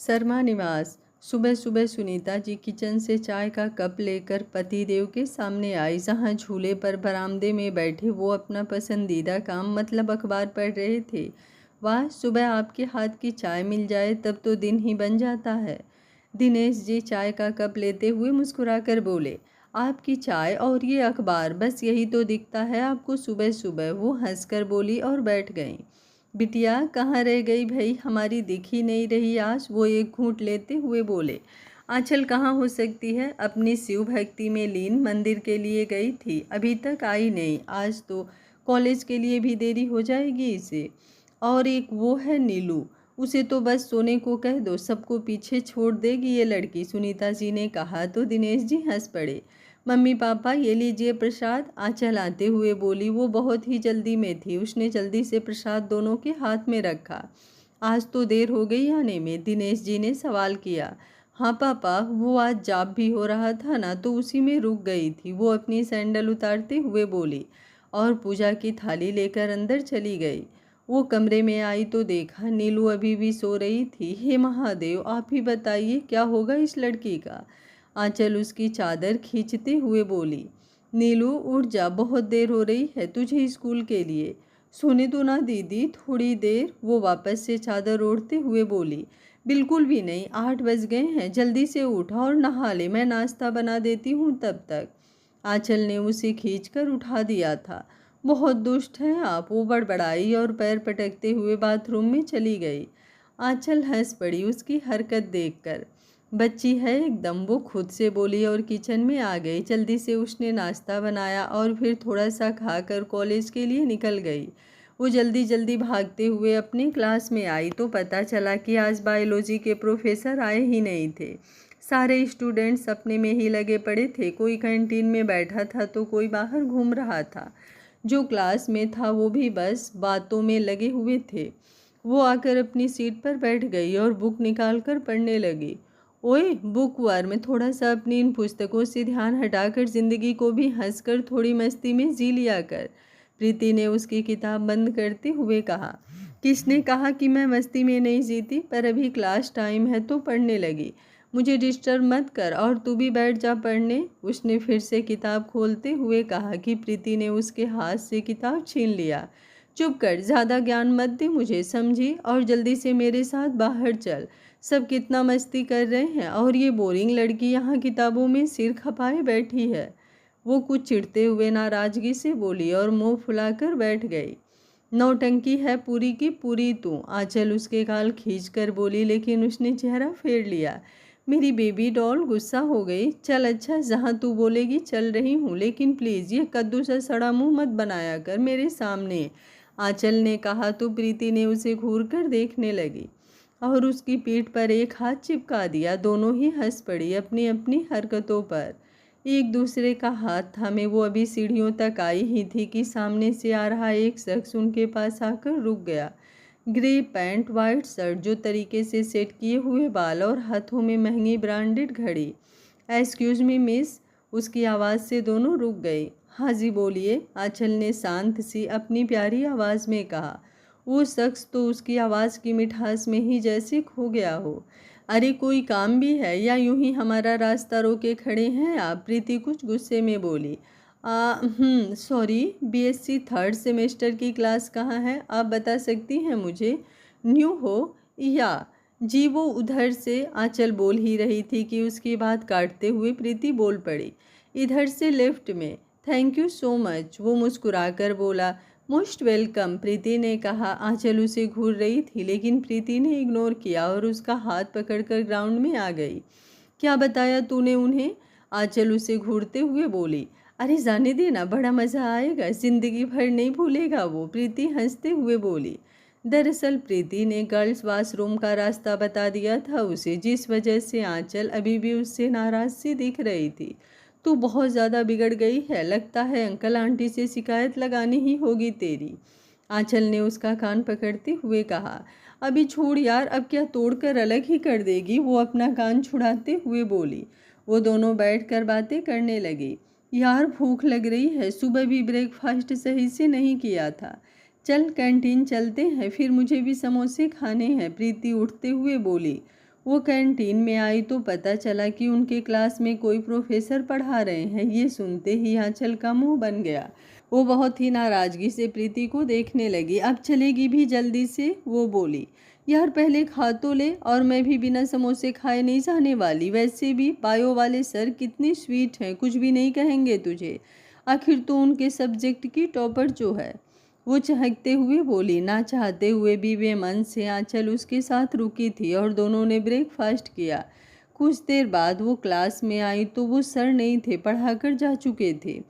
शर्मा निवास। सुबह सुबह सुनीता जी किचन से चाय का कप लेकर पतिदेव के सामने आई, जहां झूले पर बरामदे में बैठे वो अपना पसंदीदा काम मतलब अखबार पढ़ रहे थे। वाह, सुबह आपके हाथ की चाय मिल जाए तब तो दिन ही बन जाता है। दिनेश जी चाय का कप लेते हुए मुस्कुराकर बोले, आपकी चाय और ये अखबार, बस यही तो दिखता है आपको सुबह सुबह। वो हंसकर बोली और बैठ गईं। बिटिया कहाँ रह गई भाई, हमारी दिख ही नहीं रही आज। वो एक घूंट लेते हुए बोले, आंचल कहाँ हो सकती है, अपनी शिव भक्ति में लीन, मंदिर के लिए गई थी, अभी तक आई नहीं। आज तो कॉलेज के लिए भी देरी हो जाएगी इसे। और एक वो है नीलू, उसे तो बस सोने को कह दो, सबको पीछे छोड़ देगी ये लड़की। सुनीता जी ने कहा तो दिनेश जी हंस पड़े। मम्मी पापा ये लीजिए प्रसाद, आंचल आते हुए बोली। वो बहुत ही जल्दी में थी, उसने जल्दी से प्रसाद दोनों के हाथ में रखा। आज तो देर हो गई आने में, दिनेश जी ने सवाल किया। हाँ पापा, वो आज जाप भी हो रहा था ना, तो उसी में रुक गई थी, वो अपनी सैंडल उतारते हुए बोली और पूजा की थाली लेकर अंदर चली गई। वो कमरे में आई तो देखा नीलू अभी भी सो रही थी। हे महादेव, आप ही बताइए क्या होगा इस लड़की का। आंचल उसकी चादर खींचते हुए बोली, नीलू उठ जा, बहुत देर हो रही है तुझे स्कूल के लिए। सोने दो ना दीदी थोड़ी देर, वो वापस से चादर ओढ़ते हुए बोली। बिल्कुल भी नहीं, 8 बज गए हैं, जल्दी से उठा और नहा ले, मैं नाश्ता बना देती हूँ तब तक। आंचल ने उसे खींचकर उठा दिया था। बहुत दुष्ट हैं आप, वो बड़बड़ाई और पैर पटकते हुए बाथरूम में चली गई। आंचल हंस पड़ी उसकी हरकत देखकर। बच्ची है एकदम, वो खुद से बोली और किचन में आ गई। जल्दी से उसने नाश्ता बनाया और फिर थोड़ा सा खाकर कॉलेज के लिए निकल गई। वो जल्दी जल्दी भागते हुए अपनी क्लास में आई तो पता चला कि आज बायोलॉजी के प्रोफेसर आए ही नहीं थे। सारे स्टूडेंट्स अपने में ही लगे पड़े थे, कोई कैंटीन में बैठा था तो कोई बाहर घूम रहा था। जो क्लास में था वो भी बस बातों में लगे हुए थे। वो आकर अपनी सीट पर बैठ गई और बुक निकाल कर पढ़ने लगी। ओए बुक वर्म, थोड़ा सा अपनी इन पुस्तकों से ध्यान हटाकर ज़िंदगी को भी हंसकर थोड़ी मस्ती में जी लिया कर। प्रीति ने उसकी किताब बंद करते हुए कहा। किसने कहा कि मैं मस्ती में नहीं जीती, पर अभी क्लास टाइम है तो पढ़ने लगी। मुझे डिस्टर्ब मत कर और तू भी बैठ जा पढ़ने। उसने फिर से किताब खोलते हुए कहा कि प्रीति ने उसके हाथ से किताब छीन लिया। चुप कर, ज़्यादा ज्ञान मत दे मुझे, समझी, और जल्दी से मेरे साथ बाहर चल। सब कितना मस्ती कर रहे हैं और ये बोरिंग लड़की यहाँ किताबों में सिर खपाए बैठी है। वो कुछ चिढ़ते हुए नाराजगी से बोली और मुंह फुलाकर बैठ गई। नौटंकी है पूरी की पूरी तू, आंचल उसके गाल खींचकर बोली, लेकिन उसने चेहरा फेर लिया। मेरी बेबी डॉल, गुस्सा हो गई। चल अच्छा, जहाँ तू बोलेगी चल रही हूँ, लेकिन प्लीज़ ये कद्दू सा सड़ा मुँह मत बनाया कर मेरे सामने, आंचल ने कहा तो प्रीति ने उसे घूर कर देखने लगी और उसकी पीठ पर एक हाथ चिपका दिया। दोनों ही हंस पड़ी अपनी अपनी हरकतों पर। एक दूसरे का हाथ थामे वो अभी सीढ़ियों तक आई ही थी कि सामने से आ रहा एक शख्स उनके पास आकर रुक गया। ग्रे पैंट, वाइट शर्ट, जो तरीके से सेट किए हुए बाल और हाथों में महंगी ब्रांडेड घड़ी। एक्सक्यूज़ मी मिस, उसकी आवाज़ से दोनों रुक गए। हाँ जी बोलिए, आंचल ने शांत सी अपनी प्यारी आवाज़ में कहा। वो शख्स तो उसकी आवाज़ की मिठास में ही जैसे खो गया हो। अरे कोई काम भी है या यूं ही हमारा रास्ता रोके खड़े हैं आप, प्रीति कुछ गुस्से में बोली। सॉरी, बीएससी 3rd सेमेस्टर की क्लास कहाँ है, आप बता सकती हैं मुझे? न्यू हो या? जी वो उधर से, आंचल बोल ही रही थी कि उसकी बात काटते हुए प्रीति बोल पड़ी। इधर से लेफ्ट में। थैंक यू सो मच, वो मुस्कुराकर बोला। मोस्ट वेलकम, प्रीति ने कहा। आंचल उसे घूर रही थी लेकिन प्रीति ने इग्नोर किया और उसका हाथ पकड़कर ग्राउंड में आ गई। क्या बताया तूने उन्हें? आंचल उसे घूरते हुए बोली। अरे जाने देना, बड़ा मज़ा आएगा, ज़िंदगी भर नहीं भूलेगा वो, प्रीति हंसते हुए बोली। दरअसल प्रीति ने गर्ल्स वॉशरूम का रास्ता बता दिया था उसे, जिस वजह से आंचल अभी भी उससे नाराज़ सी दिख रही थी। तू बहुत ज़्यादा बिगड़ गई है, लगता है अंकल आंटी से शिकायत लगानी ही होगी तेरी, आंचल ने उसका कान पकड़ते हुए कहा। अभी छोड़ यार, अब क्या तोड़कर अलग ही कर देगी, वो अपना कान छुड़ाते हुए बोली। वो दोनों बैठकर बातें करने लगी। यार भूख लग रही है, सुबह भी ब्रेकफास्ट सही से नहीं किया था। चल कैंटीन चलते हैं, फिर मुझे भी समोसे खाने हैं, प्रीति उठते हुए बोली। वो कैंटीन में आई तो पता चला कि उनके क्लास में कोई प्रोफेसर पढ़ा रहे हैं। ये सुनते ही आंचल का मुंह बन गया। वो बहुत ही नाराजगी से प्रीति को देखने लगी। अब चलेगी भी जल्दी से? वो बोली। यार पहले खा तो ले, और मैं भी बिना समोसे खाए नहीं जाने वाली। वैसे भी बायो वाले सर कितने स्वीट हैं, कुछ भी नहीं कहेंगे तुझे। आखिर तो उनके सब्जेक्ट की टॉपर जो है। वो चहकते हुए बोली। ना चाहते हुए भी बेमन से आंचल उसके साथ रुकी थी और दोनों ने ब्रेकफास्ट किया। कुछ देर बाद वो क्लास में आई तो वो सर नहीं थे, पढ़ाकर जा चुके थे।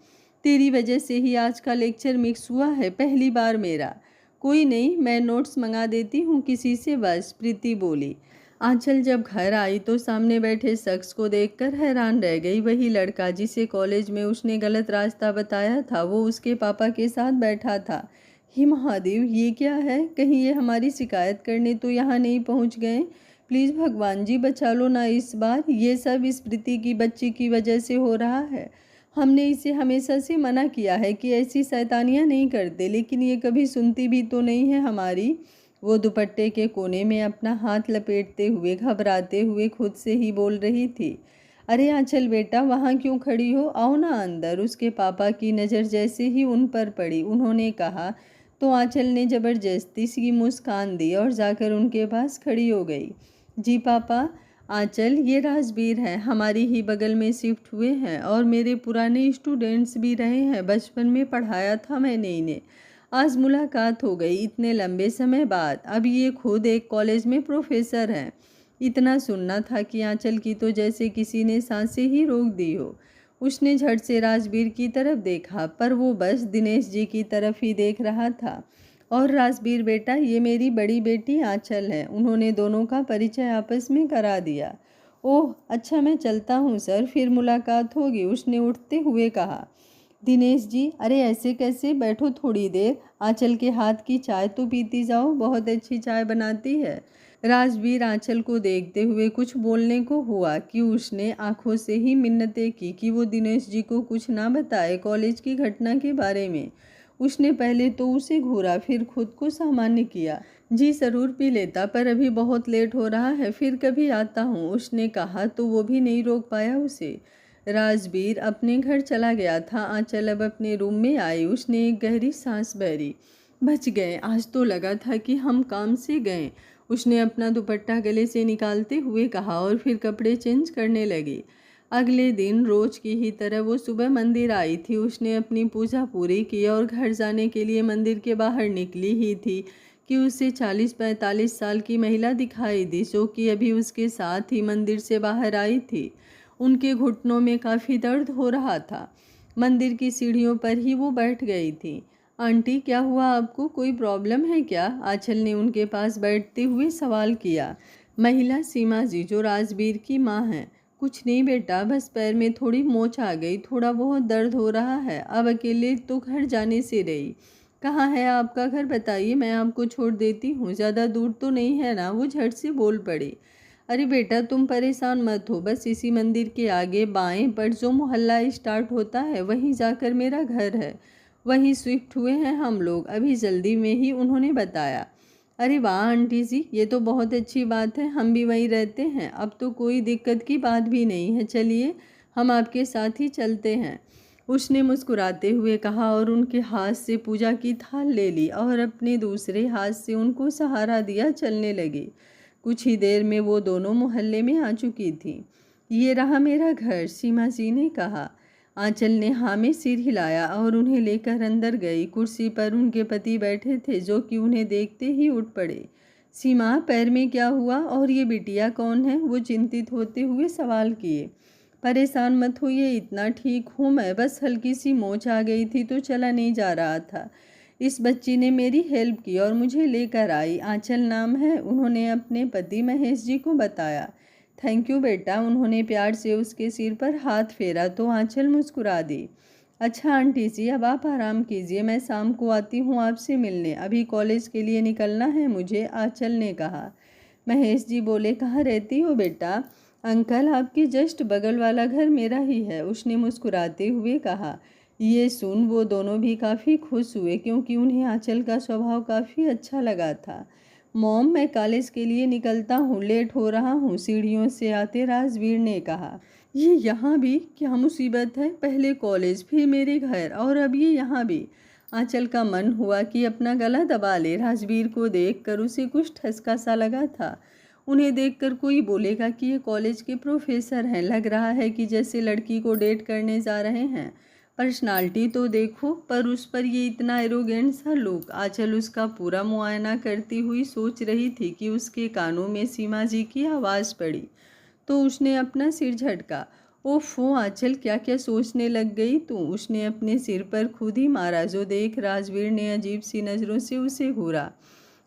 तेरी वजह से ही आज का लेक्चर मिक्स हुआ है, पहली बार मेरा। कोई नहीं, मैं नोट्स मंगा देती हूँ किसी से बस, प्रीति बोली। आंचल जब घर आई तो सामने बैठे शख्स को देखकर हैरान रह गई। वही लड़का जिसे कॉलेज में उसने गलत रास्ता बताया था, वो उसके पापा के साथ बैठा था। हे महादेव, ये क्या है? कहीं ये हमारी शिकायत करने तो यहाँ नहीं पहुँच गए? प्लीज़ भगवान जी बचा लो ना इस बार। ये सब इस प्रीति की बच्ची की वजह से हो रहा है। हमने इसे हमेशा से मना किया है कि ऐसी शैतानियाँ नहीं करते, लेकिन ये कभी सुनती भी तो नहीं है हमारी। वो दुपट्टे के कोने में अपना हाथ लपेटते हुए घबराते हुए खुद से ही बोल रही थी। अरे आंचल बेटा, वहाँ क्यों खड़ी हो? आओ ना अंदर। उसके पापा की नज़र जैसे ही उन पर पड़ी, उन्होंने कहा तो आंचल ने ज़बरदस्ती सी मुस्कान दी और जाकर उनके पास खड़ी हो गई। जी पापा। आंचल, ये राजवीर हैं, हमारी ही बगल में शिफ्ट हुए हैं और मेरे पुराने स्टूडेंट्स भी रहे हैं। बचपन में पढ़ाया था मैंने इन्हें। आज मुलाकात हो गई इतने लंबे समय बाद। अब ये खुद एक कॉलेज में प्रोफेसर हैं। इतना सुनना था कि आंचल की तो जैसे किसी ने सांसें ही रोक दी हो। उसने झट से राजवीर की तरफ देखा, पर वो बस दिनेश जी की तरफ ही देख रहा था। और राजवीर बेटा, ये मेरी बड़ी बेटी आंचल है। उन्होंने दोनों का परिचय आपस में करा दिया। ओह अच्छा, मैं चलता हूँ सर, फिर मुलाकात होगी, उसने उठते हुए कहा। दिनेश जी, अरे ऐसे कैसे, बैठो थोड़ी देर। आंचल के हाथ की चाय तो पीती जाओ, बहुत अच्छी चाय बनाती है। राजवीर आंचल को देखते हुए कुछ बोलने को हुआ कि उसने आंखों से ही मिन्नतें की कि वो दिनेश जी को कुछ ना बताए कॉलेज की घटना के बारे में। उसने पहले तो उसे घूरा, फिर खुद को सामान्य किया। जी ज़रूर पी लेता, पर अभी बहुत लेट हो रहा है, फिर कभी आता हूँ, उसने कहा तो वो भी नहीं रोक पाया उसे। राजवीर अपने घर चला गया था। आंचल अब अपने रूम में आई। उसने एक गहरी सांस भरी। बच गए, आज तो लगा था कि हम काम से गए। उसने अपना दुपट्टा गले से निकालते हुए कहा और फिर कपड़े चेंज करने लगी। अगले दिन रोज की ही तरह वो सुबह मंदिर आई थी। उसने अपनी पूजा पूरी की और घर जाने के लिए मंदिर के बाहर निकली ही थी कि उसे 40-45 साल की महिला दिखाई दी, जो कि अभी उसके साथ ही मंदिर से बाहर आई थी। उनके घुटनों में काफ़ी दर्द हो रहा था। मंदिर की सीढ़ियों पर ही वो बैठ गई थी। आंटी, क्या हुआ आपको? कोई प्रॉब्लम है क्या? आंचल ने उनके पास बैठते हुए सवाल किया। महिला सीमा जी, जो राजवीर की माँ हैं। कुछ नहीं बेटा, बस पैर में थोड़ी मोच आ गई, थोड़ा बहुत दर्द हो रहा है। अब अकेले तो घर जाने से रही। कहाँ है आपका घर बताइए, मैं आपको छोड़ देती हूँ। ज़्यादा दूर तो नहीं है ना? वो झट से बोल पड़ी। अरे बेटा, तुम परेशान मत हो, बस इसी मंदिर के आगे बाएं पर जो मोहल्ला स्टार्ट होता है वहीं जाकर मेरा घर है। वहीं शिफ्ट हुए हैं हम लोग अभी जल्दी में ही, उन्होंने बताया। अरे वाह आंटी जी, ये तो बहुत अच्छी बात है, हम भी वहीं रहते हैं। अब तो कोई दिक्कत की बात भी नहीं है, चलिए हम आपके साथ ही चलते हैं, उसने मुस्कुराते हुए कहा और उनके हाथ से पूजा की थाल ले ली और अपने दूसरे हाथ से उनको सहारा दिया चलने लगी। कुछ ही देर में वो दोनों मोहल्ले में आ चुकी थी। ये रहा मेरा घर, सीमा जी ने कहा। आंचल ने हाँ में सिर हिलाया और उन्हें लेकर अंदर गई। कुर्सी पर उनके पति बैठे थे, जो कि उन्हें देखते ही उठ पड़े। सीमा, पैर में क्या हुआ और ये बिटिया कौन है? वो चिंतित होते हुए सवाल किए। परेशान मत होइए, इतना ठीक हूँ मैं, बस हल्की सी मोच आ गई थी तो चला नहीं जा रहा था। इस बच्ची ने मेरी हेल्प की और मुझे लेकर आई। आंचल नाम है, उन्होंने अपने पति महेश जी को बताया। थैंक यू बेटा, उन्होंने प्यार से उसके सिर पर हाथ फेरा तो आंचल मुस्कुरा दी। अच्छा आंटी जी, अब आप आराम कीजिए, मैं शाम को आती हूँ आपसे मिलने, अभी कॉलेज के लिए निकलना है मुझे, आंचल ने कहा। महेश जी बोले, कहाँ रहती हो बेटा? अंकल, आपके जस्ट बगल वाला घर मेरा ही है, उसने मुस्कुराते हुए कहा। ये सुन वो दोनों भी काफ़ी खुश हुए, क्योंकि उन्हें आंचल का स्वभाव काफ़ी अच्छा लगा था। मॉम, मैं कॉलेज के लिए निकलता हूँ, लेट हो रहा हूँ, सीढ़ियों से आते राजवीर ने कहा। ये यहाँ भी क्या मुसीबत है? पहले कॉलेज, फिर मेरे घर, और अब ये यहाँ भी। आंचल का मन हुआ कि अपना गला दबा ले। राजवीर को देखकर उसे कुछ ठसका सा लगा था। उन्हें देखकर कोई बोलेगा कि ये कॉलेज के प्रोफेसर हैं, लग रहा है कि जैसे लड़की को डेट करने जा रहे हैं। पर्सनालिटी तो देखो, पर उस पर ये इतना एरोगेंट सा लुक। आंचल उसका पूरा मुआयना करती हुई सोच रही थी कि उसके कानों में सीमा जी की आवाज़ पड़ी तो उसने अपना सिर झटका। ओफो आंचल, क्या क्या सोचने लग गई तू? उसने अपने सिर पर खुद ही मारा, जो देख राजवीर ने अजीब सी नज़रों से उसे घूरा।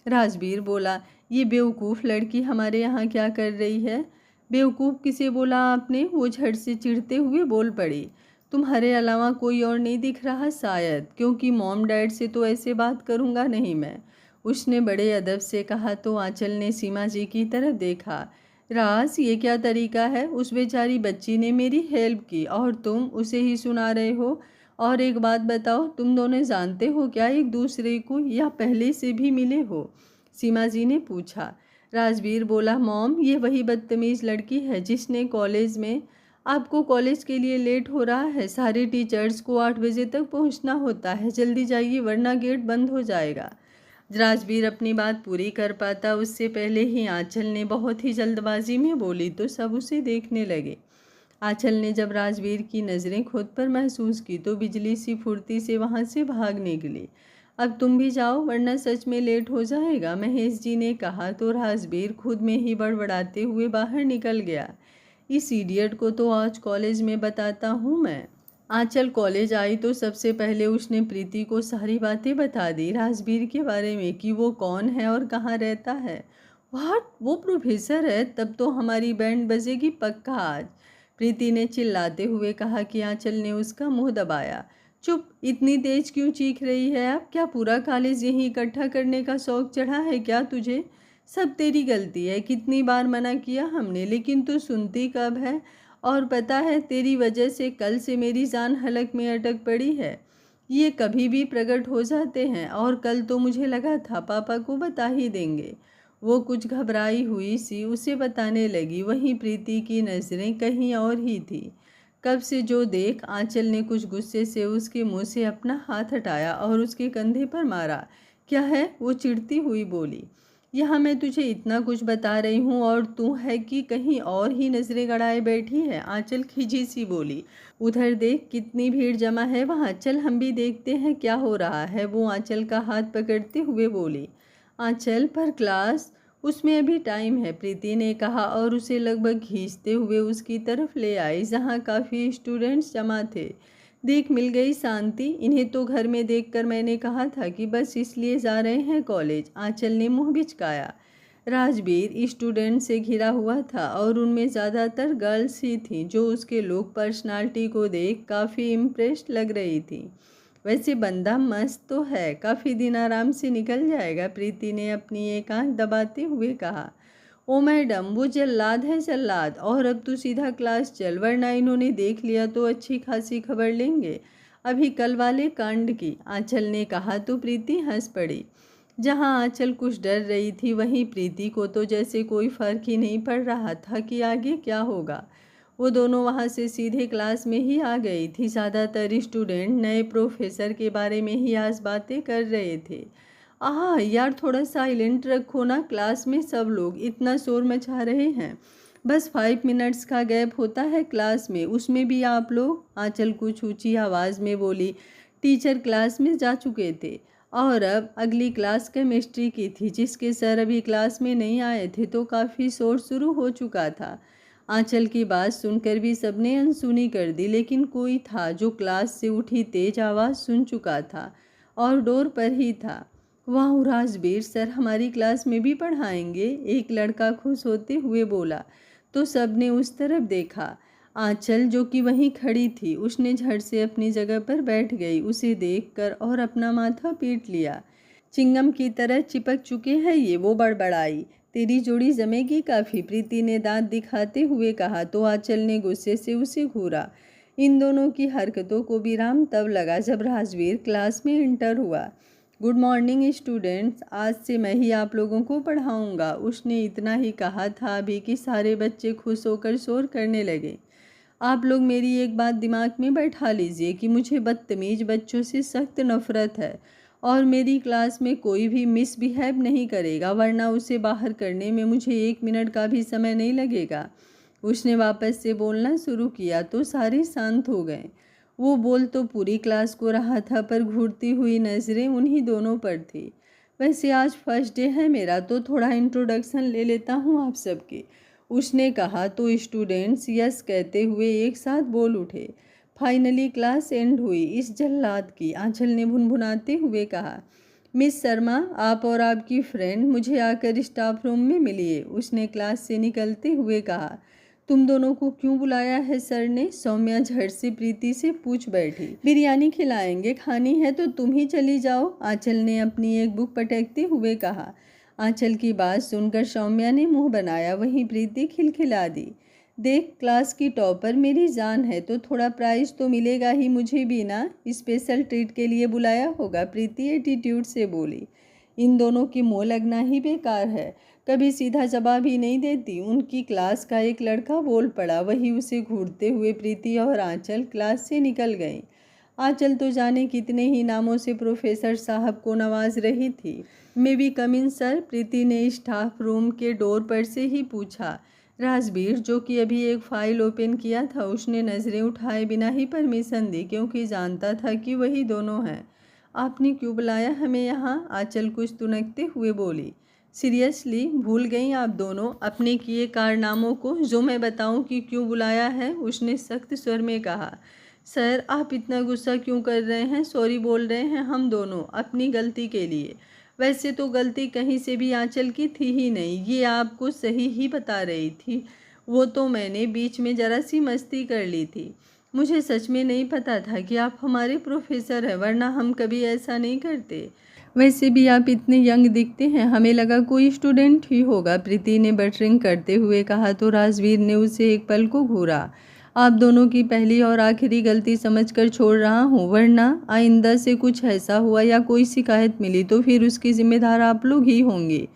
राजवीर बोला, ये बेवकूफ़ लड़की हमारे यहाँ क्या कर रही है? बेवकूफ़ किसे बोला आपने? वो झट से चिढ़ते हुए बोल पड़ी। तुम्हारे अलावा कोई और नहीं दिख रहा शायद, क्योंकि मॉम डैड से तो ऐसे बात करूँगा नहीं मैं, उसने बड़े अदब से कहा। तो आंचल ने सीमा जी की तरफ देखा। राज, ये क्या तरीका है? उस बेचारी बच्ची ने मेरी हेल्प की और तुम उसे ही सुना रहे हो? और एक बात बताओ, तुम दोनों जानते हो क्या एक दूसरे को, या पहले से भी मिले हो? सीमा जी ने पूछा। राजवीर बोला, मॉम, ये वही बदतमीज़ लड़की है जिसने कॉलेज में आपको कॉलेज के लिए लेट हो रहा है, सारे टीचर्स को 8 बजे तक पहुंचना होता है, जल्दी जाइए वरना गेट बंद हो जाएगा। राजवीर अपनी बात पूरी कर पाता उससे पहले ही आंचल ने बहुत ही जल्दबाजी में बोली तो सब उसे देखने लगे। आंचल ने जब राजवीर की नज़रें खुद पर महसूस की तो बिजली सी फुर्ती से वहाँ से भाग निकली। अब तुम भी जाओ वरना सच में लेट हो जाएगा, महेश जी ने कहा। तो राजवीर खुद में ही बड़बड़ाते हुए बाहर निकल गया। इस इडियट को तो आज कॉलेज में बताता हूँ मैं। आंचल कॉलेज आई तो सबसे पहले उसने प्रीति को सारी बातें बता दी राजवीर के बारे में, कि वो कौन है और कहाँ रहता है। व्हाट, वो प्रोफेसर है? तब तो हमारी बैंड बजेगी पक्का आज, प्रीति ने चिल्लाते हुए कहा। कि आंचल ने उसका मुंह दबाया। चुप, इतनी तेज क्यों चीख रही है? अब क्या पूरा कॉलेज यहीं इकट्ठा करने का शौक चढ़ा है क्या तुझे? सब तेरी गलती है, कितनी बार मना किया हमने, लेकिन तू सुनती कब है? और पता है, तेरी वजह से कल से मेरी जान हलक में अटक पड़ी है। ये कभी भी प्रकट हो जाते हैं, और कल तो मुझे लगा था पापा को बता ही देंगे। वो कुछ घबराई हुई सी उसे बताने लगी, वहीं प्रीति की नज़रें कहीं और ही थी। कब से जो देख, आंचल ने कुछ गुस्से से उसके मुंह से अपना हाथ हटाया और उसके कंधे पर मारा। क्या है? वो चिढ़ती हुई बोली। यहाँ मैं तुझे इतना कुछ बता रही हूँ और तू है कि कहीं और ही नजरें गड़ाए बैठी है, आंचल खिजी सी बोली। उधर देख, कितनी भीड़ जमा है वहाँ, चल हम भी देखते हैं क्या हो रहा है, वो आंचल का हाथ पकड़ते हुए बोली। आंचल, पर क्लास, उसमें अभी टाइम है, प्रीति ने कहा और उसे लगभग खींचते हुए उसकी तरफ ले आई जहाँ काफ़ी स्टूडेंट्स जमा थे। देख, मिल गई शांति, इन्हें तो घर में देखकर मैंने कहा था कि बस इसलिए जा रहे हैं कॉलेज, आंचल ने मुंह बिचकाया। राजवीर स्टूडेंट से घिरा हुआ था और उनमें ज़्यादातर गर्ल्स ही थीं जो उसके लुक पर्सनालिटी को देख काफ़ी इम्प्रेस्ड लग रही थी। वैसे बंदा मस्त तो है, काफ़ी दिन आराम से निकल जाएगा, प्रीति ने अपनी एक आंख दबाते हुए कहा। ओ मैडम, वो जल्लाद है जल्लाद, और अब तू सीधा क्लास चल वरना इन्होंने देख लिया तो अच्छी खासी खबर लेंगे अभी कल वाले कांड की, आंचल ने कहा। तो प्रीति हंस पड़ी। जहां आंचल कुछ डर रही थी वहीं प्रीति को तो जैसे कोई फर्क ही नहीं पड़ रहा था कि आगे क्या होगा। वो दोनों वहां से सीधे क्लास में ही आ गई थी। ज़्यादातर स्टूडेंट नए प्रोफेसर के बारे में ही आज बातें कर रहे थे। आह यार, थोड़ा साइलेंट रखो ना, क्लास में सब लोग इतना शोर मचा रहे हैं। बस 5 मिनट्स का गैप होता है क्लास में, उसमें भी आप लोग, आंचल कुछ ऊंची आवाज़ में बोली। टीचर क्लास में जा चुके थे और अब अगली क्लास केमिस्ट्री की थी जिसके सर अभी क्लास में नहीं आए थे, तो काफ़ी शोर शुरू हो चुका था। आंचल की बात सुनकर भी सबने अनसुनी कर दी, लेकिन कोई था जो क्लास से उठी तेज आवाज़ सुन चुका था और डोर पर ही था। वाह राजवीर सर हमारी क्लास में भी पढ़ाएंगे, एक लड़का खुश होते हुए बोला। तो सबने उस तरफ देखा। आंचल जो कि वहीं खड़ी थी, उसने झट से अपनी जगह पर बैठ गई उसे देखकर और अपना माथा पीट लिया। चिंगम की तरह चिपक चुके हैं ये, वो बड़बड़ाई। तेरी जोड़ी जमेगी काफ़ी, प्रीति ने दांत दिखाते हुए कहा। तो आंचल ने गुस्से से उसे घूरा। इन दोनों की हरकतों को विराम तब लगा जब राजवीर क्लास में एंटर हुआ। गुड मॉर्निंग स्टूडेंट्स, आज से मैं ही आप लोगों को पढ़ाऊंगा। उसने इतना ही कहा था अभी कि सारे बच्चे खुश होकर शोर करने लगे। आप लोग मेरी एक बात दिमाग में बैठा लीजिए कि मुझे बदतमीज बच्चों से सख्त नफरत है और मेरी क्लास में कोई भी मिसबिहेव नहीं करेगा, वरना उसे बाहर करने में मुझे 1 मिनट का भी समय नहीं लगेगा। उसने वापस से बोलना शुरू किया तो सारे शांत हो गए। वो बोल तो पूरी क्लास को रहा था, पर घूरती हुई नज़रें उन्हीं दोनों पर थी। वैसे आज फर्स्ट डे है मेरा, तो थोड़ा इंट्रोडक्शन ले लेता हूँ आप सबके, उसने कहा। तो स्टूडेंट्स यस कहते हुए एक साथ बोल उठे। फाइनली क्लास एंड हुई। इस जल्लाद की, आंचल ने भुनभुनाते हुए कहा। मिस शर्मा, आप और आपकी फ्रेंड मुझे आकर स्टाफ रूम में मिलिए, उसने क्लास से निकलते हुए कहा। तुम दोनों को क्यों बुलाया है सर ने? सौम्या झट से प्रीति से पूछ बैठी। बिरयानी खिलाएंगे, खानी है तो तुम ही चली जाओ, आंचल ने अपनी एक बुक पटकते हुए कहा। आंचल की बात सुनकर सौम्या ने मुंह बनाया, वहीं प्रीति खिलखिला दी। देख, क्लास की टॉपर मेरी जान है, तो थोड़ा प्राइज तो मिलेगा ही मुझे भी ना। स्पेशल ट्रीट के लिए बुलाया होगा, प्रीति एटीट्यूड से बोली। इन दोनों की मोह लगना ही बेकार है, कभी सीधा जवाब ही नहीं देती। उनकी क्लास का एक लड़का बोल पड़ा, वही उसे घूरते हुए प्रीति और आंचल क्लास से निकल गई। आंचल तो जाने कितने ही नामों से प्रोफेसर साहब को नवाज रही थी। May be come in sir, प्रीति ने स्टाफ रूम के डोर पर से ही पूछा। राजवीर, जो कि अभी एक फाइल ओपन किया था, उसने नज़रें उठाए बिना ही परमिशन दी, क्योंकि जानता था कि वही दोनों हैं। आपने क्यों बुलाया हमें यहाँ? आंचल कुछ तुनकते हुए बोली। सीरियसली भूल गई आप दोनों अपने किए कारनामों को, जो मैं बताऊं कि क्यों बुलाया है? उसने सख्त स्वर में कहा। सर, आप इतना गुस्सा क्यों कर रहे हैं? सॉरी बोल रहे हैं हम दोनों अपनी गलती के लिए। वैसे तो गलती कहीं से भी आंचल की थी ही नहीं, ये आपको सही ही बता रही थी। वो तो मैंने बीच में जरा सी मस्ती कर ली थी। मुझे सच में नहीं पता था कि आप हमारे प्रोफेसर हैं, वरना हम कभी ऐसा नहीं करते। वैसे भी आप इतने यंग दिखते हैं, हमें लगा कोई स्टूडेंट ही होगा, प्रीति ने बटरिंग करते हुए कहा। तो राजवीर ने उसे एक पल को घूरा। आप दोनों की पहली और आखिरी गलती समझकर छोड़ रहा हूँ, वरना आइंदा से कुछ ऐसा हुआ या कोई शिकायत मिली तो फिर उसकी जिम्मेदार आप लोग ही होंगे,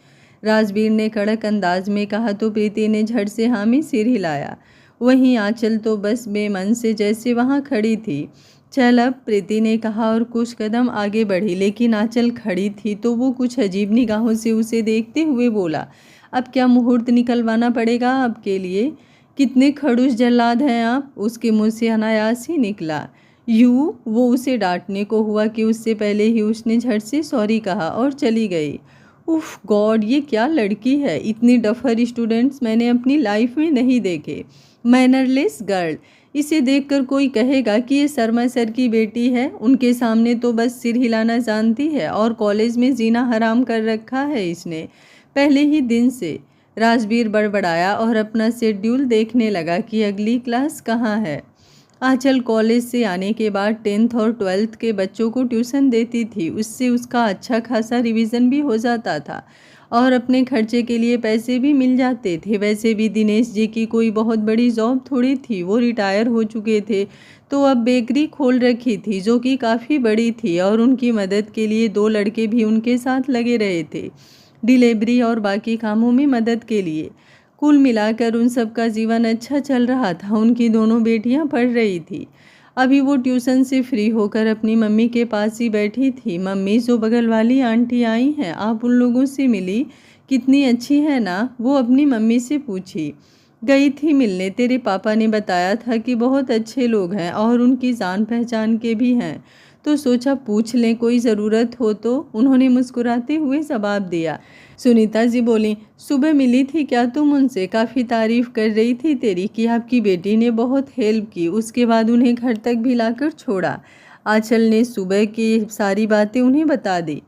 राजवीर ने कड़क अंदाज में कहा। तो प्रीति ने झट से हाँ में सिर हिलाया। वहीं आंचल तो बस बेमन से जैसे वहाँ खड़ी थी। चल अब, प्रीति ने कहा और कुछ कदम आगे बढ़ी, लेकिन आंचल खड़ी थी तो वो कुछ अजीब निगाहों से उसे देखते हुए बोला। अब क्या मुहूर्त निकलवाना पड़ेगा आपके लिए? कितने खड़ूस जल्लाद हैं आप, उसके मुंह से अनायास ही निकला। वो उसे डांटने को हुआ कि उससे पहले ही उसने झट से सॉरी कहा और चली गई। उफ गॉड, ये क्या लड़की है, इतनी डफर स्टूडेंट्स मैंने अपनी लाइफ में नहीं देखे। मैनरलेस गर्ल, इसे देखकर कोई कहेगा कि ये शर्मा सर की बेटी है। उनके सामने तो बस सिर हिलाना जानती है, और कॉलेज में जीना हराम कर रखा है इसने पहले ही दिन से। राजवीर बड़बड़ाया और अपना शेड्यूल देखने लगा कि अगली क्लास कहाँ है। आंचल कॉलेज से आने के बाद 10th और 12th के बच्चों को ट्यूशन देती थी, उससे उसका अच्छा खासा रिवीजन भी हो जाता था और अपने खर्चे के लिए पैसे भी मिल जाते थे। वैसे भी दिनेश जी की कोई बहुत बड़ी जॉब थोड़ी थी, वो रिटायर हो चुके थे, तो अब बेकरी खोल रखी थी जो कि काफ़ी बड़ी थी, और उनकी मदद के लिए 2 लड़के भी उनके साथ लगे रहे थे, डिलीवरी और बाकी कामों में मदद के लिए। कुल मिलाकर उन सब का जीवन अच्छा चल रहा था। उनकी दोनों बेटियां पढ़ रही थी। अभी वो ट्यूशन से फ्री होकर अपनी मम्मी के पास ही बैठी थी। मम्मी, जो बगल वाली आंटी आई हैं, आप उन लोगों से मिली? कितनी अच्छी है ना, वो अपनी मम्मी से पूछी। गई थी मिलने, तेरे पापा ने बताया था कि बहुत अच्छे लोग हैं और उनकी जान पहचान के भी हैं, तो सोचा पूछ लें, कोई ज़रूरत हो तो, उन्होंने मुस्कुराते हुए जवाब दिया। सुनीता जी बोली, सुबह मिली थी क्या तुम उनसे? काफ़ी तारीफ़ कर रही थी तेरी कि आपकी बेटी ने बहुत हेल्प की, उसके बाद उन्हें घर तक भी लाकर छोड़ा। आंचल ने सुबह की सारी बातें उन्हें बता दी।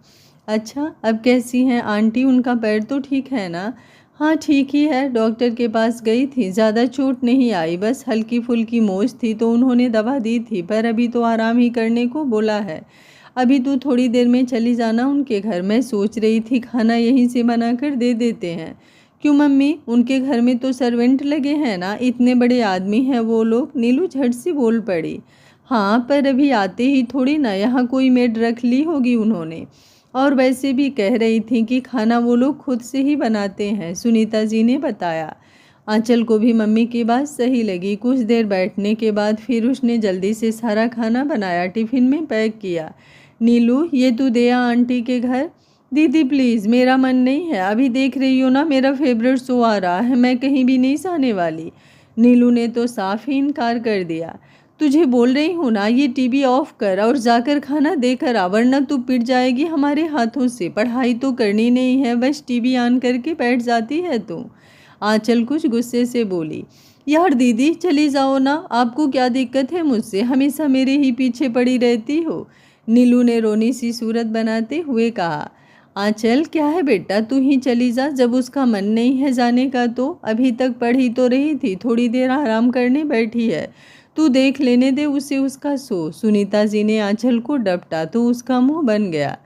अच्छा, अब कैसी हैं आंटी? उनका पैर तो ठीक है ना? हाँ ठीक ही है, डॉक्टर के पास गई थी, ज़्यादा चोट नहीं आई, बस हल्की फुल्की मोच थी तो उन्होंने दवा दी थी, पर अभी तो आराम ही करने को बोला है। अभी तू थोड़ी देर में चली जाना उनके घर। मैं सोच रही थी खाना यहीं से बना कर दे देते हैं। क्यों मम्मी, उनके घर में तो सर्वेंट लगे हैं ना, इतने बड़े आदमी हैं वो लोग, नीलू झट से बोल पड़ी। हाँ, पर अभी आते ही थोड़ी ना यहाँ कोई मेड रख ली होगी उन्होंने। और वैसे भी कह रही थी कि खाना वो लोग खुद से ही बनाते हैं, सुनीता जी ने बताया। आंचल को भी मम्मी की बात सही लगी। कुछ देर बैठने के बाद फिर उसने जल्दी से सारा खाना बनाया, टिफ़िन में पैक किया। नीलू, ये तू दे आ आंटी के घर। दीदी प्लीज़, मेरा मन नहीं है, अभी देख रही हो ना मेरा फेवरेट शो आ रहा है, मैं कहीं भी नहीं जाने वाली। नीलू ने तो साफ ही इनकार कर दिया। तुझे बोल रही हूँ ना, ये टीवी ऑफ कर और जाकर खाना देकर आ, वरना तू पिट जाएगी हमारे हाथों से। पढ़ाई तो करनी नहीं है, बस टीवी ऑन करके बैठ जाती है तू। आंचल कुछ गुस्से से बोली। यार दीदी चली जाओ ना, आपको क्या दिक्कत है मुझसे, हमेशा मेरे ही पीछे पड़ी रहती हो। नीलू ने रोनी सी सूरत बनाते हुए कहा। आंचल, क्या है बेटा, तू ही चली जा, जब उसका मन नहीं है जाने का तो। अभी तक पढ़ी तो रही थी, थोड़ी देर आराम करने बैठी है, तू देख लेने दे उसे उसका शो। सुनीता जी ने आंचल को डपटा तो उसका मुंह बन गया।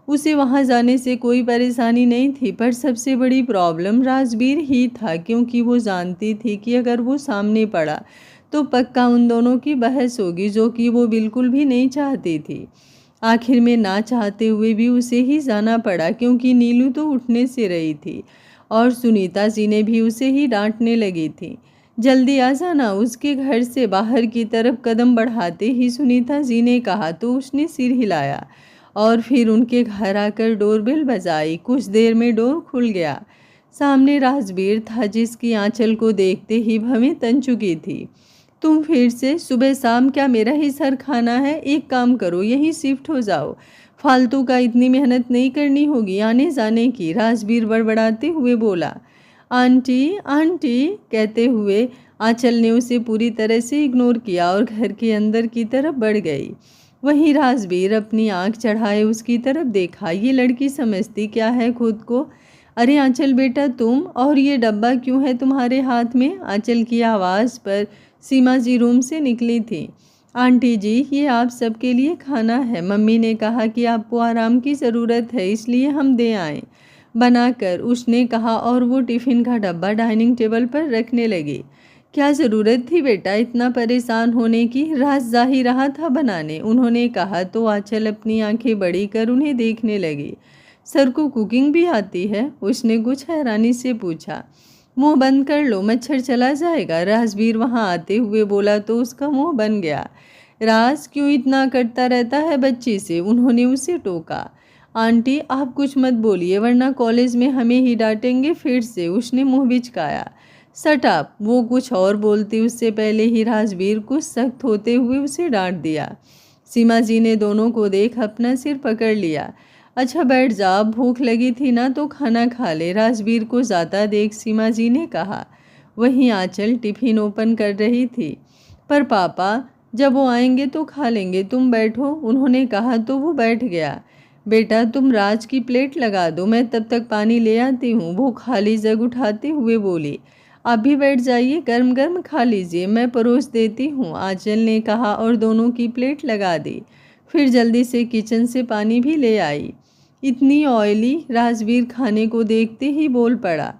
उसे वहां जाने से कोई परेशानी नहीं थी, पर सबसे बड़ी प्रॉब्लम राजवीर ही था, क्योंकि वो जानती थी कि अगर वो सामने पड़ा तो पक्का उन दोनों की बहस होगी, जो कि वो बिल्कुल भी नहीं चाहती थी। आखिर में ना चाहते हुए भी उसे ही जाना पड़ा, क्योंकि नीलू तो उठने से रही थी और सुनीता जी ने भी उसे ही डांटने लगी थी। जल्दी आ जाना। उसके घर से बाहर की तरफ कदम बढ़ाते ही सुनीता जी ने कहा तो उसने सिर हिलाया और फिर उनके घर आकर डोरबेल बजाई। कुछ देर में डोर खुल गया। सामने राजवीर था, जिसकी आंचल को देखते ही भवें तन चुकी थी। तुम फिर से सुबह शाम क्या मेरा ही सर खाना है? एक काम करो, यहीं शिफ्ट हो जाओ, फालतू का इतनी मेहनत नहीं करनी होगी आने जाने की, राजवीर बड़बड़ाते हुए बोला। आंटी आंटी कहते हुए आंचल ने उसे पूरी तरह से इग्नोर किया और घर के अंदर की तरफ बढ़ गई। वहीं राजवीर अपनी आंख चढ़ाए उसकी तरफ देखा। ये लड़की समझती क्या है खुद को? अरे आंचल बेटा तुम, और ये डब्बा क्यों है तुम्हारे हाथ में? आंचल की आवाज़ पर सीमा जी रूम से निकली थी। आंटी जी, ये आप सबके लिए खाना है, मम्मी ने कहा कि आपको आराम की ज़रूरत है, इसलिए हम दे आए बनाकर, उसने कहा और वो टिफ़िन का डब्बा डाइनिंग टेबल पर रखने लगी। क्या ज़रूरत थी बेटा इतना परेशान होने की, राज जा ही रहा था बनाने, उन्होंने कहा तो आंचल अपनी आंखें बड़ी कर उन्हें देखने लगी। सर को कुकिंग भी आती है? उसने कुछ हैरानी से पूछा। मुंह बंद कर लो, मच्छर चला जाएगा, राजवीर वहां आते हुए बोला तो उसका मुंह बन गया। राज क्यों इतना करता रहता है बच्ची से, उन्होंने उसे टोका। आंटी आप कुछ मत बोलिए, वरना कॉलेज में हमें ही डांटेंगे फिर से, उसने मुंह बिचकाया। सट अप, वो कुछ और बोलती उससे पहले ही राजवीर कुछ सख्त होते हुए उसे डांट दिया। सीमा जी ने दोनों को देख अपना सिर पकड़ लिया। अच्छा बैठ जा, भूख लगी थी ना तो खाना खा ले, राजवीर को जाता देख सीमा जी ने कहा। वहीं आंचल टिफिन ओपन कर रही थी। पर पापा, जब वो आएंगे तो खा लेंगे, तुम बैठो, उन्होंने कहा तो वो बैठ गया। बेटा तुम राज की प्लेट लगा दो, मैं तब तक पानी ले आती हूँ, वो खाली जग उठाते हुए बोली। आप भी बैठ जाइए, गर्म गर्म खा लीजिए, मैं परोस देती हूँ, आंचल ने कहा और दोनों की प्लेट लगा दी। फिर जल्दी से किचन से पानी भी ले आई। इतनी ऑयली, राजवीर खाने को देखते ही बोल पड़ा।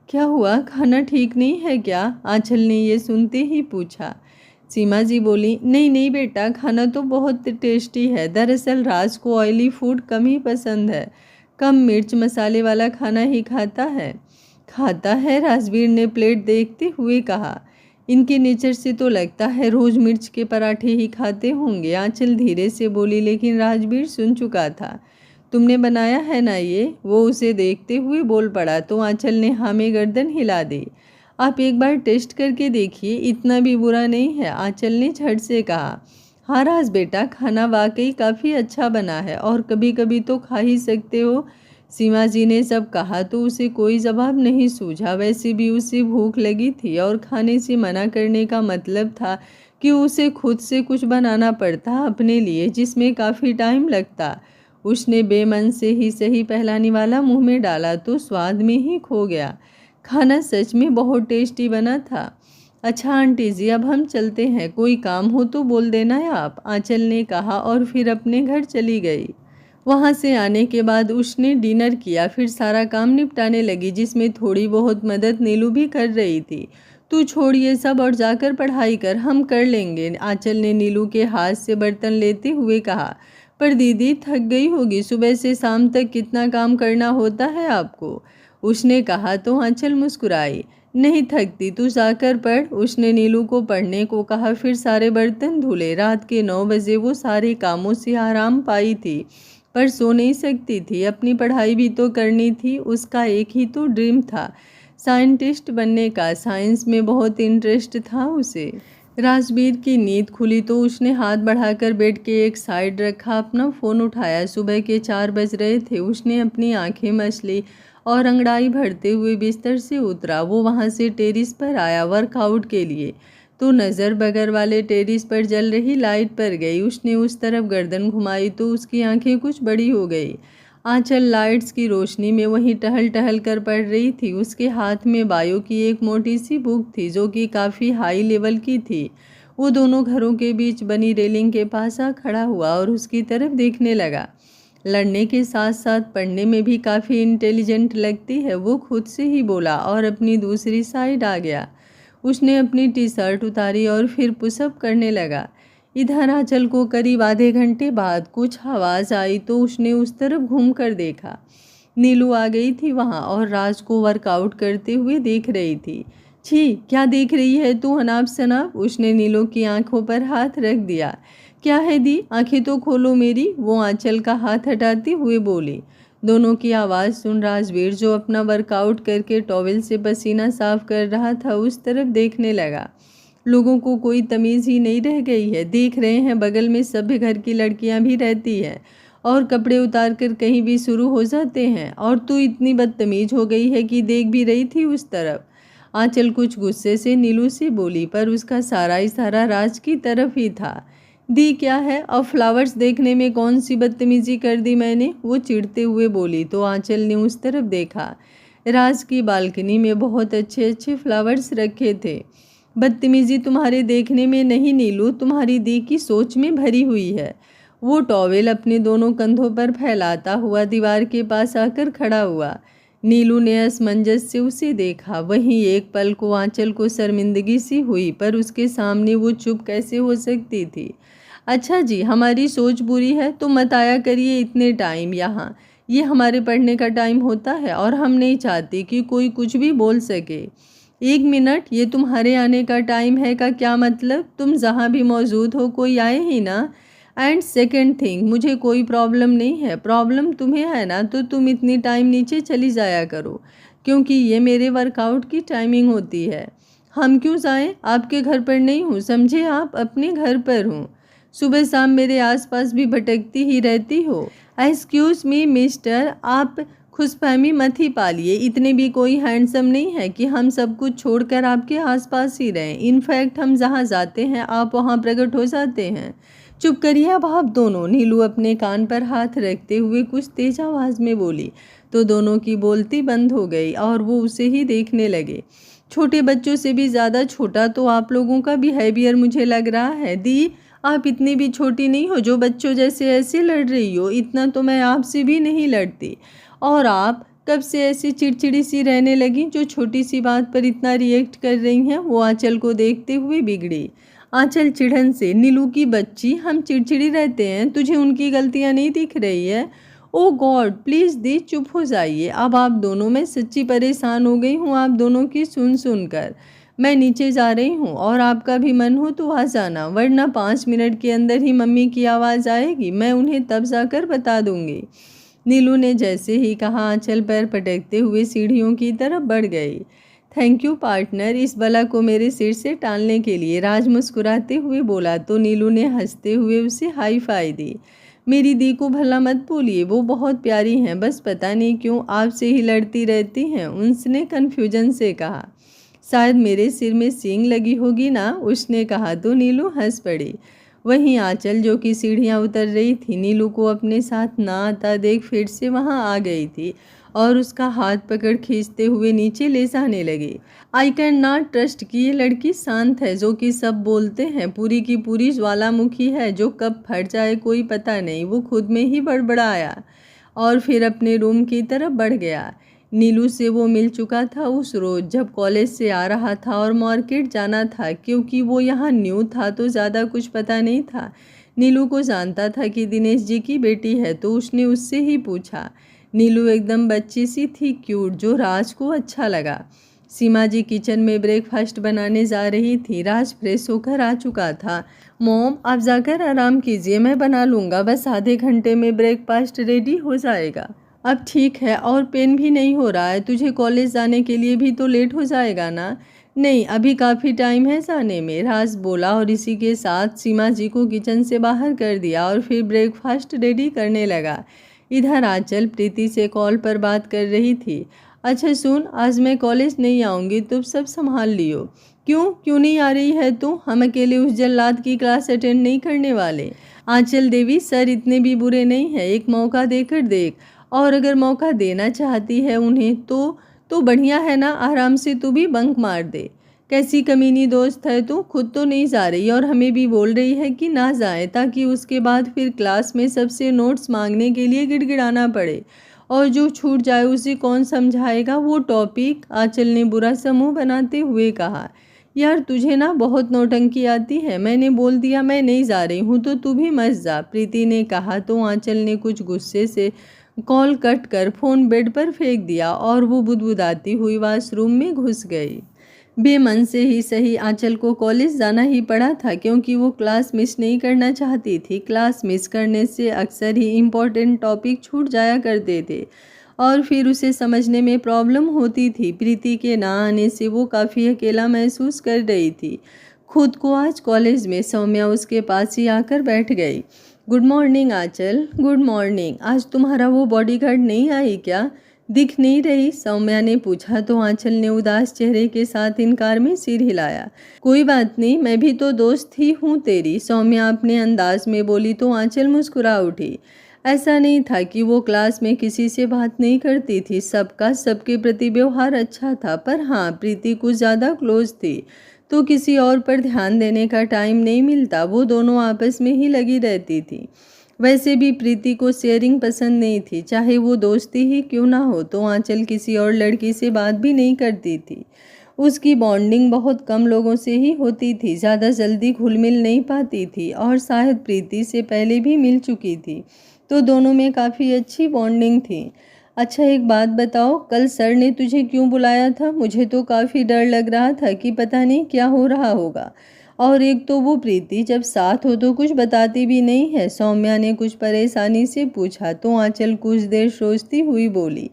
क्या हुआ, खाना ठीक नहीं है क्या? आंचल ने ये सुनते ही पूछा। सीमा जी बोली, नहीं नहीं बेटा, खाना तो बहुत टेस्टी है, दरअसल राज को ऑयली फूड कम ही पसंद है, कम मिर्च मसाले वाला खाना ही खाता है। खाता है? राजवीर ने प्लेट देखते हुए कहा। इनके नेचर से तो लगता है रोज मिर्च के पराठे ही खाते होंगे, आंचल धीरे से बोली, लेकिन राजवीर सुन चुका था। तुमने बनाया है ना ये? वो उसे देखते हुए बोल पड़ा तो आंचल ने हाँ में गर्दन हिला दी। आप एक बार टेस्ट करके देखिए, इतना भी बुरा नहीं है, आंचल ने झट से कहा। हाँ राज बेटा, खाना वाकई काफ़ी अच्छा बना है और कभी कभी तो खा ही सकते हो। सीमा जी ने जब कहा तो उसे कोई जवाब नहीं सूझा, वैसे भी उसे भूख लगी थी और खाने से मना करने का मतलब था कि उसे खुद से कुछ बनाना पड़ता अपने लिए, जिसमें काफ़ी टाइम लगता। उसने बेमन से ही सही पहलानी वाला मुंह में डाला तो स्वाद में ही खो गया। खाना सच में बहुत टेस्टी बना था। अच्छा आंटी जी, अब हम चलते हैं, कोई काम हो तो बोल देना है आप, आंचल ने कहा और फिर अपने घर चली गई। वहाँ से आने के बाद उसने डिनर किया, फिर सारा काम निपटाने लगी, जिसमें थोड़ी बहुत मदद नीलू भी कर रही थी। तू छोड़ ये सब और जाकर पढ़ाई कर, हम कर लेंगे, आंचल ने नीलू के हाथ से बर्तन लेते हुए कहा। पर दीदी थक गई होगी, सुबह से शाम तक कितना काम करना होता है आपको, उसने कहा तो आंचल मुस्कुराई। नहीं थकती, तू जाकर पढ़, उसने नीलू को पढ़ने को कहा। फिर सारे बर्तन धुले। रात के 9 बजे वो सारे कामों से आराम पाई थी, पर सो नहीं सकती थी। अपनी पढ़ाई भी तो करनी थी, उसका एक ही तो ड्रीम था, साइंटिस्ट बनने का। साइंस में बहुत इंटरेस्ट था उसे। राजवीर की नींद खुली तो उसने हाथ बढ़ाकर बेड के एक साइड रखा, अपना फ़ोन उठाया। सुबह के 4 बज रहे थे। उसने अपनी आंखें मस ली और अंगड़ाई भरते हुए बिस्तर से उतरा। वो वहाँ से टेरिस पर आया वर्कआउट के लिए, तो नज़र बगल वाले टेरिस पर जल रही लाइट पर गई। उसने उस तरफ गर्दन घुमाई तो उसकी आंखें कुछ बड़ी हो गई। आंचल लाइट्स की रोशनी में वहीं टहल टहल कर पढ़ रही थी। उसके हाथ में बायो की एक मोटी सी बुक थी जो कि काफ़ी हाई लेवल की थी। वो दोनों घरों के बीच बनी रेलिंग के पास आ खड़ा हुआ और उसकी तरफ देखने लगा। लड़ने के साथ साथ पढ़ने में भी काफ़ी इंटेलिजेंट लगती है, वो खुद से ही बोला और अपनी दूसरी साइड आ गया। उसने अपनी टी शर्ट उतारी और फिर पुशअप करने लगा। इधर आंचल को करीब आधे घंटे बाद कुछ आवाज़ आई तो उसने उस तरफ घूम कर देखा। नीलू आ गई थी वहाँ और राज को वर्कआउट करते हुए देख रही थी। छी, क्या देख रही है तू अनाप शनाप, उसने नीलू की आंखों पर हाथ रख दिया। क्या है दी, आंखें तो खोलो मेरी, वो आंचल का हाथ हटाते हुए बोली। दोनों की आवाज़ सुन राजवीर, जो अपना वर्कआउट करके टॉवेल से पसीना साफ कर रहा था, उस तरफ देखने लगा। लोगों को कोई तमीज़ ही नहीं रह गई है। देख रहे हैं बगल में सभ्य घर की लड़कियां भी रहती हैं और कपड़े उतार कर कहीं भी शुरू हो जाते हैं, और तू इतनी बदतमीज़ हो गई है कि देख भी रही थी उस तरफ। आंचल कुछ गुस्से से नीलू से बोली, पर उसका सारा इशारा राज की तरफ ही था। दी क्या है, और फ्लावर्स देखने में कौन सी बदतमीजी कर दी मैंने, वो चिढ़ते हुए बोली। तो आंचल ने उस तरफ देखा। राज की बालकनी में बहुत अच्छे अच्छे फ्लावर्स रखे थे। बदतमीजी तुम्हारे देखने में नहीं नीलू, तुम्हारी दी की सोच में भरी हुई है। वो टॉवेल अपने दोनों कंधों पर फैलाता हुआ दीवार के पास आकर खड़ा हुआ। नीलू ने असमंजस से उसे देखा। वहीं एक पल को आंचल को शर्मिंदगी सी हुई, पर उसके सामने वो चुप कैसे हो सकती थी। अच्छा जी, हमारी सोच बुरी है तो मत आया करिए इतने टाइम यहाँ। ये हमारे पढ़ने का टाइम होता है और हम नहीं चाहते कि कोई कुछ भी बोल सके। 1 मिनट, ये तुम्हारे आने का टाइम है का क्या मतलब? तुम जहाँ भी मौजूद हो कोई आए ही ना। एंड सेकेंड थिंग, मुझे कोई प्रॉब्लम नहीं है, प्रॉब्लम तुम्हें है ना, तो तुम इतनी टाइम नीचे चली जाया करो, क्योंकि ये मेरे वर्कआउट की टाइमिंग होती है। हम क्यों जाएं? आपके घर पर नहीं हूँ, समझे आप, अपने घर पर हूँ। सुबह शाम मेरे आसपास भी भटकती ही रहती हो। एक्सक्यूज़ मी मिस्टर, आप खुशफहमी मत ही पालिए, इतने भी कोई हैंडसम नहीं है कि हम सब कुछ छोड़कर आपके आसपास ही रहें। इनफैक्ट हम जहाँ जाते हैं आप वहाँ प्रकट हो जाते हैं। चुप करिए अब आप दोनों, नीलू अपने कान पर हाथ रखते हुए कुछ तेज आवाज़ में बोली। तो दोनों की बोलती बंद हो गई और वो उसे ही देखने लगे। छोटे बच्चों से भी ज़्यादा छोटा तो आप लोगों का बिहेवियर मुझे लग रहा है। दी, आप इतनी भी छोटी नहीं हो जो बच्चों जैसे ऐसे लड़ रही हो, इतना तो मैं आपसे भी नहीं लड़ती। और आप कब से ऐसी चिड़चिड़ी सी रहने लगी जो छोटी सी बात पर इतना रिएक्ट कर रही हैं? वो आंचल को देखते हुए बिगड़ी। आंचल चिढ़न से, नीलू की बच्ची, हम चिड़चिड़ी रहते हैं, तुझे उनकी गलतियां नहीं दिख रही है? ओ गॉड, प्लीज़ दी चुप हो जाइए अब आप दोनों, मैं सच्ची परेशान हो गई हूँ आप दोनों की सुन कर। मैं नीचे जा रही हूँ और आपका भी मन हो तो आ जाना, वरना 5 मिनट के अंदर ही मम्मी की आवाज़ आएगी, मैं उन्हें तब जाकर बता दूंगी। नीलू ने जैसे ही कहा, आंचल पैर पटकते हुए सीढ़ियों की तरफ बढ़ गई। थैंक यू पार्टनर, इस बला को मेरे सिर से टालने के लिए, राज मुस्कुराते हुए बोला। तो नीलू ने हंसते हुए उसे हाई फाई दी। मेरी दी को भला मत बोलिए, वो बहुत प्यारी हैं, बस पता नहीं क्यों आपसे ही लड़ती रहती हैं, उसने कन्फ्यूजन से कहा। शायद मेरे सिर में सींग लगी होगी ना, उसने कहा। तो नीलू हंस पड़ी। वहीं आंचल, जो कि सीढ़ियाँ उतर रही थी, नीलू को अपने साथ ना आता देख फिर से वहाँ आ गई थी और उसका हाथ पकड़ खींचते हुए नीचे ले जाने लगी। आई कैन नॉट ट्रस्ट कि ये लड़की शांत है, जो कि सब बोलते हैं, पूरी की पूरी ज्वालामुखी है जो कब फट जाए कोई पता नहीं। वो खुद में ही बड़बड़ाया और फिर अपने रूम की तरफ बढ़ गया। नीलू से वो मिल चुका था उस रोज़ जब कॉलेज से आ रहा था और मार्केट जाना था। क्योंकि वो यहाँ न्यू था तो ज़्यादा कुछ पता नहीं था। नीलू को जानता था कि दिनेश जी की बेटी है, तो उसने उससे ही पूछा। नीलू एकदम बच्ची सी थी, क्यूट, जो राज को अच्छा लगा। सीमा जी किचन में ब्रेकफास्ट बनाने जा रही थी। राज फ्रेश होकर आ चुका था। मॉम, आप जाकर आराम कीजिए, मैं बना लूँगा, बस आधे घंटे में ब्रेकफास्ट रेडी हो जाएगा। अब ठीक है, और पेन भी नहीं हो रहा है? तुझे कॉलेज जाने के लिए भी तो लेट हो जाएगा ना? नहीं, अभी काफ़ी टाइम है जाने में, राज बोला, और इसी के साथ सीमा जी को किचन से बाहर कर दिया और फिर ब्रेकफास्ट रेडी करने लगा। इधर आंचल प्रीति से कॉल पर बात कर रही थी। अच्छा सुन, आज मैं कॉलेज नहीं आऊँगी, तुम सब संभाल लियो। क्यों नहीं आ रही है तू? हम अकेले उस जल्लाद की क्लास अटेंड नहीं करने वाले। आंचल देवी, सर इतने भी बुरे नहीं हैं, एक मौका देकर देख, और अगर मौका देना चाहती है उन्हें तो बढ़िया है ना, आराम से तू भी बंक मार दे। कैसी कमीनी दोस्त है तू, खुद तो नहीं जा रही और हमें भी बोल रही है कि ना जाए, ताकि उसके बाद फिर क्लास में सबसे नोट्स मांगने के लिए गिड़गिड़ाना पड़े, और जो छूट जाए उसे कौन समझाएगा वो टॉपिक। आंचल ने बुरा सा मुंह बनाते हुए कहा। यार तुझे ना बहुत नौटंकी आती है, मैंने बोल दिया मैं नहीं जा रही हूँ तो तू भी मत जा, प्रीति ने कहा। तो आंचल ने कुछ गुस्से से कॉल कट कर फ़ोन बेड पर फेंक दिया और वो बुदबुदाती हुई वॉशरूम में घुस गई। बेमन से ही सही, आंचल को कॉलेज जाना ही पड़ा था, क्योंकि वो क्लास मिस नहीं करना चाहती थी। क्लास मिस करने से अक्सर ही इम्पोर्टेंट टॉपिक छूट जाया करते थे और फिर उसे समझने में प्रॉब्लम होती थी। प्रीति के ना आने से वो काफ़ी अकेला महसूस कर रही थी खुद को। आज कॉलेज में सौम्या उसके पास ही आकर बैठ गई। Good morning Aanchal. Good morning. आज तुम्हारा वो बॉडीगार्ड नहीं आई क्या? दिख नहीं रही, सौम्या ने पूछा। तो आंचल ने उदास चेहरे के साथ इनकार में सिर हिलाया। कोई बात नहीं, मैं भी तो दोस्त ही हूँ तेरी, सौम्या अपने अंदाज में बोली। तो आंचल मुस्कुरा उठी। ऐसा नहीं था कि वो क्लास में किसी से बात नहीं करती थी, सबका सबके प्रति व्यवहार अच्छा था, पर हाँ, प्रीति कुछ ज़्यादा क्लोज थी तो किसी और पर ध्यान देने का टाइम नहीं मिलता। वो दोनों आपस में ही लगी रहती थी। वैसे भी प्रीति को शेयरिंग पसंद नहीं थी, चाहे वो दोस्ती ही क्यों ना हो। तो आंचल किसी और लड़की से बात भी नहीं करती थी। उसकी बॉन्डिंग बहुत कम लोगों से ही होती थी, ज़्यादा जल्दी घुल मिल नहीं पाती थी, और शायद प्रीति से पहले भी मिल चुकी थी तो दोनों में काफ़ी अच्छी बॉन्डिंग थी। अच्छा एक बात बताओ, कल सर ने तुझे क्यों बुलाया था? मुझे तो काफ़ी डर लग रहा था कि पता नहीं क्या हो रहा होगा, और एक तो वो प्रीति जब साथ हो तो कुछ बताती भी नहीं है, सौम्या ने कुछ परेशानी से पूछा। तो आंचल कुछ देर सोचती हुई बोली,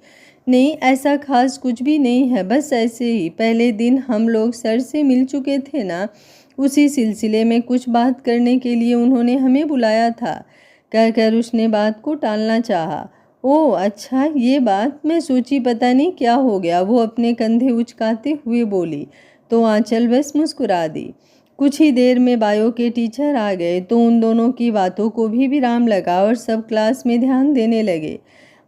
नहीं ऐसा खास कुछ भी नहीं है, बस ऐसे ही पहले दिन हम लोग सर से मिल चुके थे ना, उसी सिलसिले में कुछ बात करने के लिए उन्होंने हमें बुलाया था। कहकर उसने बात को टालना चाहा। ओह अच्छा, ये बात, मैं सोची पता नहीं क्या हो गया, वो अपने कंधे उचकाते हुए बोली। तो आंचल बस मुस्कुरा दी। कुछ ही देर में बायो के टीचर आ गए तो उन दोनों की बातों को भी विराम लगा और सब क्लास में ध्यान देने लगे।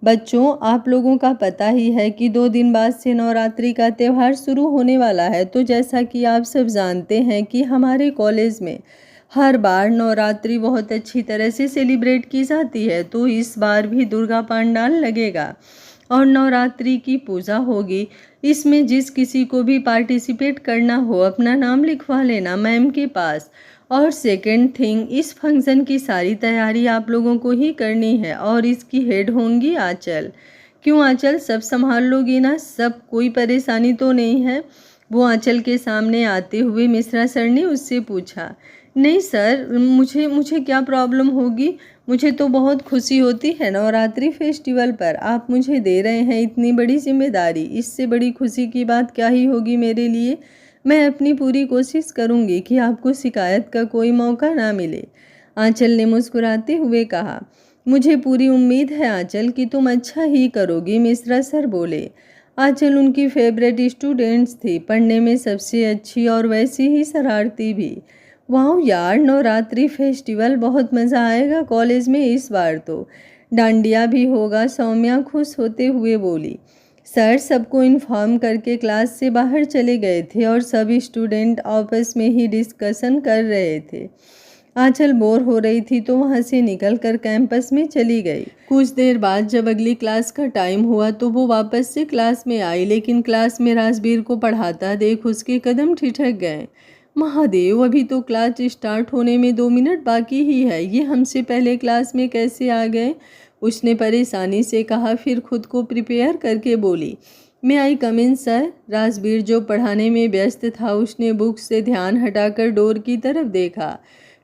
बच्चों, आप लोगों का पता ही है कि 2 दिन बाद से नवरात्रि का त्यौहार शुरू होने वाला है। तो जैसा कि आप सब जानते हैं कि हमारे कॉलेज में हर बार नवरात्रि बहुत अच्छी तरह से सेलिब्रेट की जाती है, तो इस बार भी दुर्गा पंडाल लगेगा और नवरात्रि की पूजा होगी। इसमें जिस किसी को भी पार्टिसिपेट करना हो अपना नाम लिखवा लेना मैम के पास। और सेकंड थिंग, इस फंक्शन की सारी तैयारी आप लोगों को ही करनी है और इसकी हेड होंगी आंचल। क्यों आंचल, सब संभाल लोगी ना? सब, कोई परेशानी तो नहीं है? वो आंचल के सामने आते हुए मिश्रा सर ने उससे पूछा। नहीं सर, मुझे क्या प्रॉब्लम होगी? मुझे तो बहुत खुशी होती है नवरात्रि फेस्टिवल पर आप मुझे दे रहे हैं इतनी बड़ी जिम्मेदारी, इससे बड़ी खुशी की बात क्या ही होगी मेरे लिए। मैं अपनी पूरी कोशिश करूंगी कि आपको शिकायत का कोई मौका ना मिले, आंचल ने मुस्कुराते हुए कहा। मुझे पूरी उम्मीद है आंचल कि तुम अच्छा ही करोगी, मिश्रा सर बोले। आंचल उनकी फेवरेट स्टूडेंट्स थी, पढ़ने में सबसे अच्छी और वैसी ही शरारती भी। वाह यार, नवरात्रि फेस्टिवल, बहुत मज़ा आएगा कॉलेज में इस बार तो। डांडिया भी होगा, सौम्या खुश होते हुए बोली। सर सबको इन्फॉर्म करके क्लास से बाहर चले गए थे और सब स्टूडेंट आपस में ही डिस्कशन कर रहे थे। आंचल बोर हो रही थी तो वहाँ से निकलकर कैंपस में चली गई। कुछ देर बाद जब अगली क्लास का टाइम हुआ तो वो वापस से क्लास में आई, लेकिन क्लास में राजवीर को पढ़ाता देख उसके कदम ठिठक गए। महादेव, अभी तो क्लास स्टार्ट होने में 2 मिनट बाकी ही है, ये हमसे पहले क्लास में कैसे आ गए? उसने परेशानी से कहा, फिर खुद को प्रिपेयर करके बोली, मैं आई कम इन सर। राजवीर जो पढ़ाने में व्यस्त था, उसने बुक से ध्यान हटाकर डोर की तरफ देखा,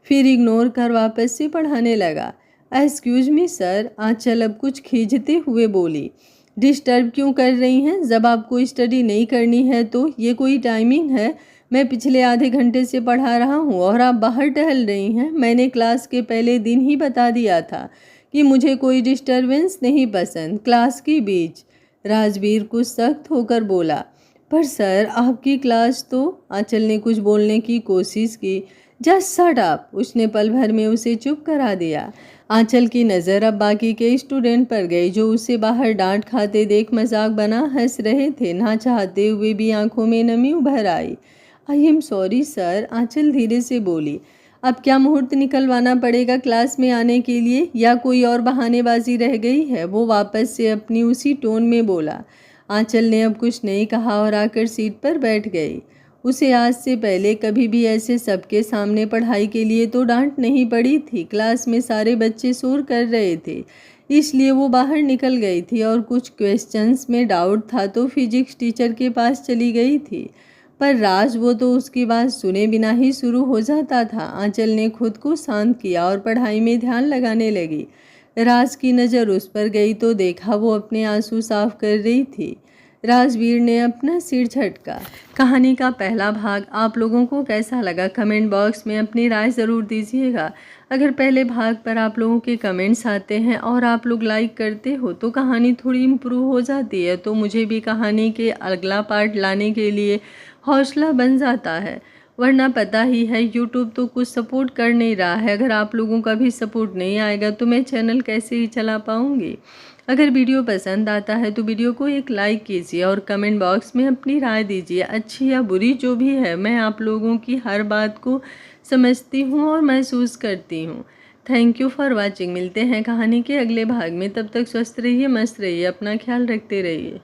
फिर इग्नोर कर वापस से पढ़ाने लगा। एक्सक्यूज मी सर, आंचल अब कुछ खींचते हुए बोली। डिस्टर्ब क्यों कर रही हैं? जब आपको स्टडी नहीं करनी है तो ये कोई टाइमिंग है? मैं पिछले आधे घंटे से पढ़ा रहा हूँ और आप बाहर टहल रही हैं। मैंने क्लास के पहले दिन ही बता दिया था कि मुझे कोई डिस्टरबेंस नहीं पसंद क्लास के बीच। राजवीर कुछ सख्त होकर बोला। पर सर, आपकी क्लास तो। आंचल ने कुछ बोलने की कोशिश की। जस्ट शट अप, उसने पल भर में उसे चुप करा दिया। आंचल की नज़र अब बाकी के स्टूडेंट पर गई, जो उसे बाहर डांट खाते देख मजाक बना हंस रहे थे। ना चाहते हुए भी आंखों में नमी उभर आई। आई एम सॉरी सर, आंचल धीरे से बोली। अब क्या मुहूर्त निकलवाना पड़ेगा क्लास में आने के लिए, या कोई और बहानेबाजी रह गई है? वो वापस से अपनी उसी टोन में बोला। आंचल ने अब कुछ नहीं कहा और आकर सीट पर बैठ गई। उसे आज से पहले कभी भी ऐसे सबके सामने पढ़ाई के लिए तो डांट नहीं पड़ी थी। क्लास में सारे बच्चे शोर कर रहे थे, इसलिए वो बाहर निकल गई थी और कुछ क्वेश्चंस में डाउट था तो फिजिक्स टीचर के पास चली गई थी। पर राज, वो तो उसकी बात सुने बिना ही शुरू हो जाता था। आंचल ने खुद को शांत किया और पढ़ाई में ध्यान लगाने लगी। राज की नज़र उस पर गई तो देखा वो अपने आंसू साफ कर रही थी। राजवीर ने अपना सिर झटका। कहानी का पहला भाग आप लोगों को कैसा लगा? कमेंट बॉक्स में अपनी राय ज़रूर दीजिएगा। अगर पहले भाग पर आप लोगों के कमेंट्स आते हैं और आप लोग लाइक करते हो तो कहानी थोड़ी इम्प्रूव हो जाती है, तो मुझे भी कहानी के अगला पार्ट लाने के लिए हौसला बन जाता है। वरना पता ही है यूट्यूब तो कुछ सपोर्ट कर नहीं रहा है। अगर आप लोगों का भी सपोर्ट नहीं आएगा तो मैं चैनल कैसे ही चला पाऊँगी। अगर वीडियो पसंद आता है तो वीडियो को एक लाइक कीजिए और कमेंट बॉक्स में अपनी राय दीजिए, अच्छी या बुरी जो भी है। मैं आप लोगों की हर बात को समझती हूँ और महसूस करती हूँ। Thank you for watching. मिलते हैं कहानी के अगले भाग में, तब तक स्वस्थ रहिए, मस्त रहिए, अपना ख्याल रखते रहिए।